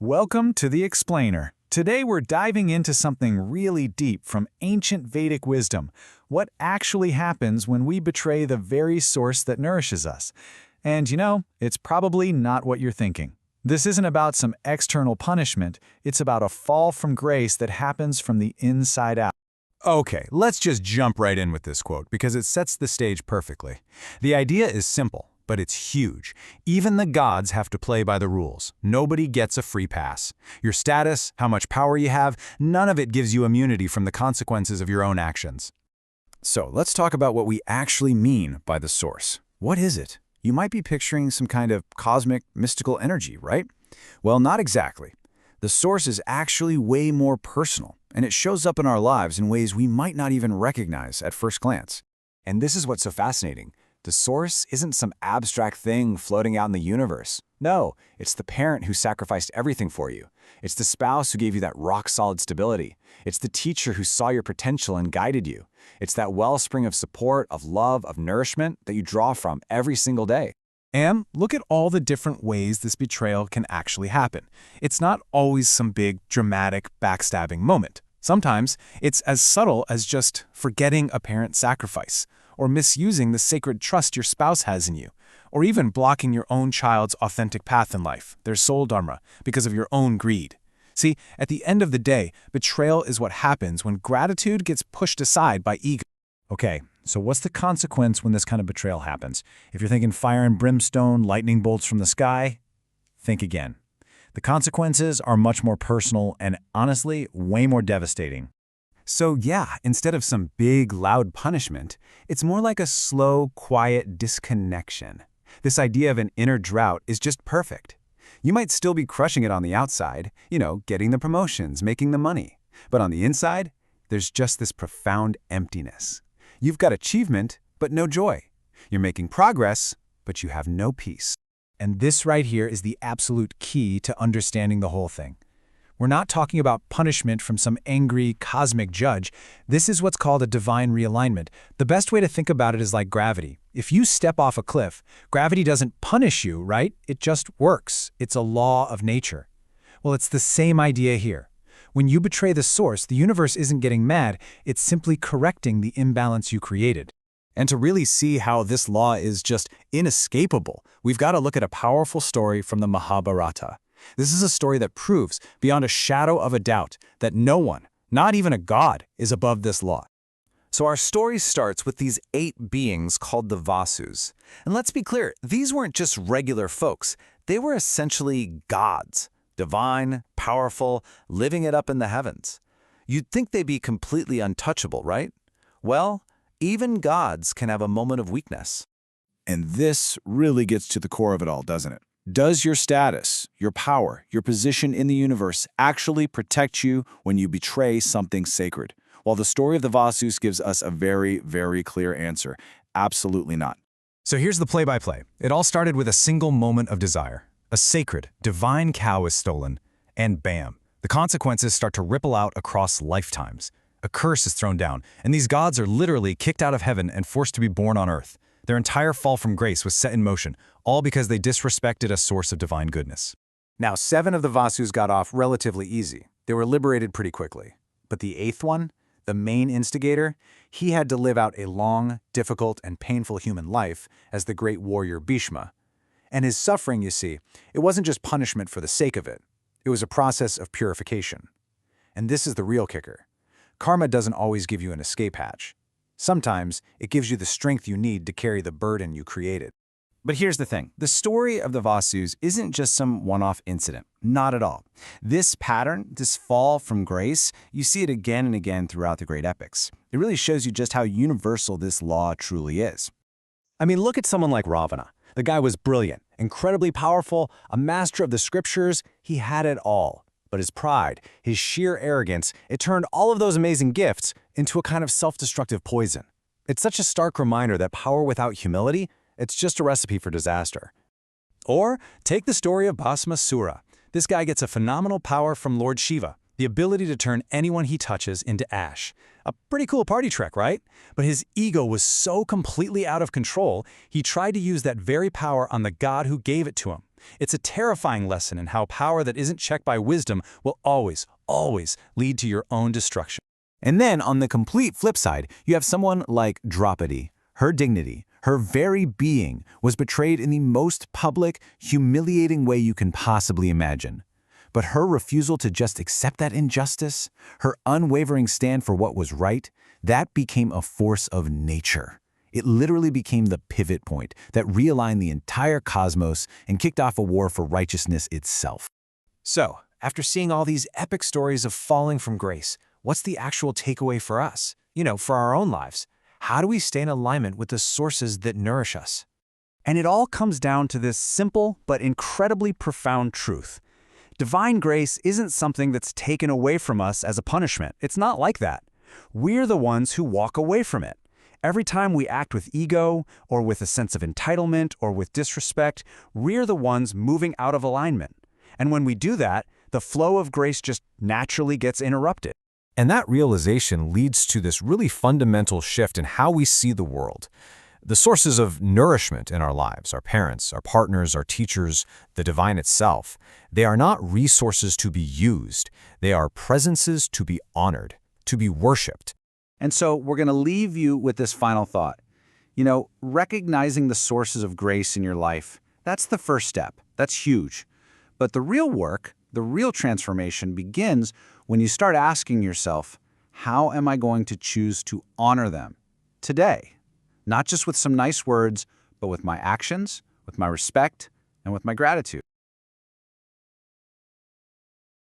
Welcome to The Explainer. Today we're diving into something really deep from ancient Vedic wisdom. What actually happens when we betray the very source that nourishes us? And it's probably not what you're thinking. This isn't about some external punishment, it's about a fall from grace that happens from the inside out. Okay, let's just jump right in with this quote because it sets the stage perfectly. The idea is simple, but it's huge. Even the gods have to play by the rules. Nobody gets a free pass. Your status, how much power you have, none of it gives you immunity from the consequences of your own actions. So let's talk about what we actually mean by the source. What is it? You might be picturing some kind of cosmic, mystical energy, right? Well, not exactly. The source is actually way more personal, and it shows up in our lives in ways we might not even recognize at first glance. And this is what's so fascinating. The source isn't some abstract thing floating out in the universe. No, it's the parent who sacrificed everything for you. It's the spouse who gave you that rock-solid stability. It's the teacher who saw your potential and guided you. It's that wellspring of support, of love, of nourishment that you draw from every single day. And look at all the different ways this betrayal can actually happen. It's not always some big, dramatic, backstabbing moment. Sometimes it's as subtle as just forgetting a parent's sacrifice, or misusing the sacred trust your spouse has in you, or even blocking your own child's authentic path in life, their soul dharma, because of your own greed. See, at the end of the day, betrayal is what happens when gratitude gets pushed aside by ego. Okay, so what's the consequence when this kind of betrayal happens? If you're thinking fire and brimstone, lightning bolts from the sky, think again. The consequences are much more personal and, honestly, way more devastating. So yeah, instead of some big, loud punishment, it's more like a slow, quiet disconnection. This idea of an inner drought is just perfect. You might still be crushing it on the outside, getting the promotions, making the money. But on the inside, there's just this profound emptiness. You've got achievement, but no joy. You're making progress, but you have no peace. And this right here is the absolute key to understanding the whole thing. We're not talking about punishment from some angry cosmic judge. This is what's called a divine realignment. The best way to think about it is like gravity. If you step off a cliff, gravity doesn't punish you, right? It just works. It's a law of nature. Well, it's the same idea here. When you betray the source, the universe isn't getting mad, it's simply correcting the imbalance you created. And to really see how this law is just inescapable, we've got to look at a powerful story from the Mahabharata. This is a story that proves, beyond a shadow of a doubt, that no one, not even a god, is above this law. So our story starts with these 8 beings called the Vasus. And let's be clear, these weren't just regular folks. They were essentially gods, divine, powerful, living it up in the heavens. You'd think they'd be completely untouchable, right? Well, even gods can have a moment of weakness. And this really gets to the core of it all, doesn't it? Does your status, your power, your position in the universe actually protect you when you betray something sacred? Well, the story of the Vasus gives us a very, very clear answer. Absolutely not. So here's the play-by-play. It all started with a single moment of desire. A sacred, divine cow is stolen, and bam, the consequences start to ripple out across lifetimes. A curse is thrown down, and these gods are literally kicked out of heaven and forced to be born on earth. Their entire fall from grace was set in motion, all because they disrespected a source of divine goodness. Now, 7 of the Vasus got off relatively easy. They were liberated pretty quickly. But the 8th one, the main instigator, he had to live out a long, difficult, and painful human life as the great warrior Bhishma. And his suffering, you see, it wasn't just punishment for the sake of it. It was a process of purification. And this is the real kicker. Karma doesn't always give you an escape hatch. Sometimes it gives you the strength you need to carry the burden you created. But here's the thing. The story of the Vasus isn't just some one-off incident. Not at all. This pattern, this fall from grace, you see it again and again throughout the great epics. It really shows you just how universal this law truly is. I mean, look at someone like Ravana. The guy was brilliant, incredibly powerful, a master of the scriptures. He had it all. But his pride, his sheer arrogance, it turned all of those amazing gifts into a kind of self-destructive poison. It's such a stark reminder that power without humility, it's just a recipe for disaster. Or take the story of Bhasmasura. This guy gets a phenomenal power from Lord Shiva, the ability to turn anyone he touches into ash. A pretty cool party trick, right? But his ego was so completely out of control, he tried to use that very power on the god who gave it to him. It's a terrifying lesson in how power that isn't checked by wisdom will always, always lead to your own destruction. And then on the complete flip side, you have someone like Draupadi. Her dignity, her very being, was betrayed in the most public, humiliating way you can possibly imagine. But her refusal to just accept that injustice, her unwavering stand for what was right, that became a force of nature. It literally became the pivot point that realigned the entire cosmos and kicked off a war for righteousness itself. So, after seeing all these epic stories of falling from grace, what's the actual takeaway for us? For our own lives. How do we stay in alignment with the sources that nourish us? And it all comes down to this simple but incredibly profound truth. Divine grace isn't something that's taken away from us as a punishment. It's not like that. We're the ones who walk away from it. Every time we act with ego, or with a sense of entitlement, or with disrespect, we're the ones moving out of alignment. And when we do that, the flow of grace just naturally gets interrupted. And that realization leads to this really fundamental shift in how we see the world. The sources of nourishment in our lives, our parents, our partners, our teachers, the divine itself, they are not resources to be used. They are presences to be honored, to be worshipped. And so we're going to leave you with this final thought. Recognizing the sources of grace in your life, that's the first step. That's huge. But the real work, the real transformation begins when you start asking yourself, how am I going to choose to honor them today? Not just with some nice words, but with my actions, with my respect, and with my gratitude.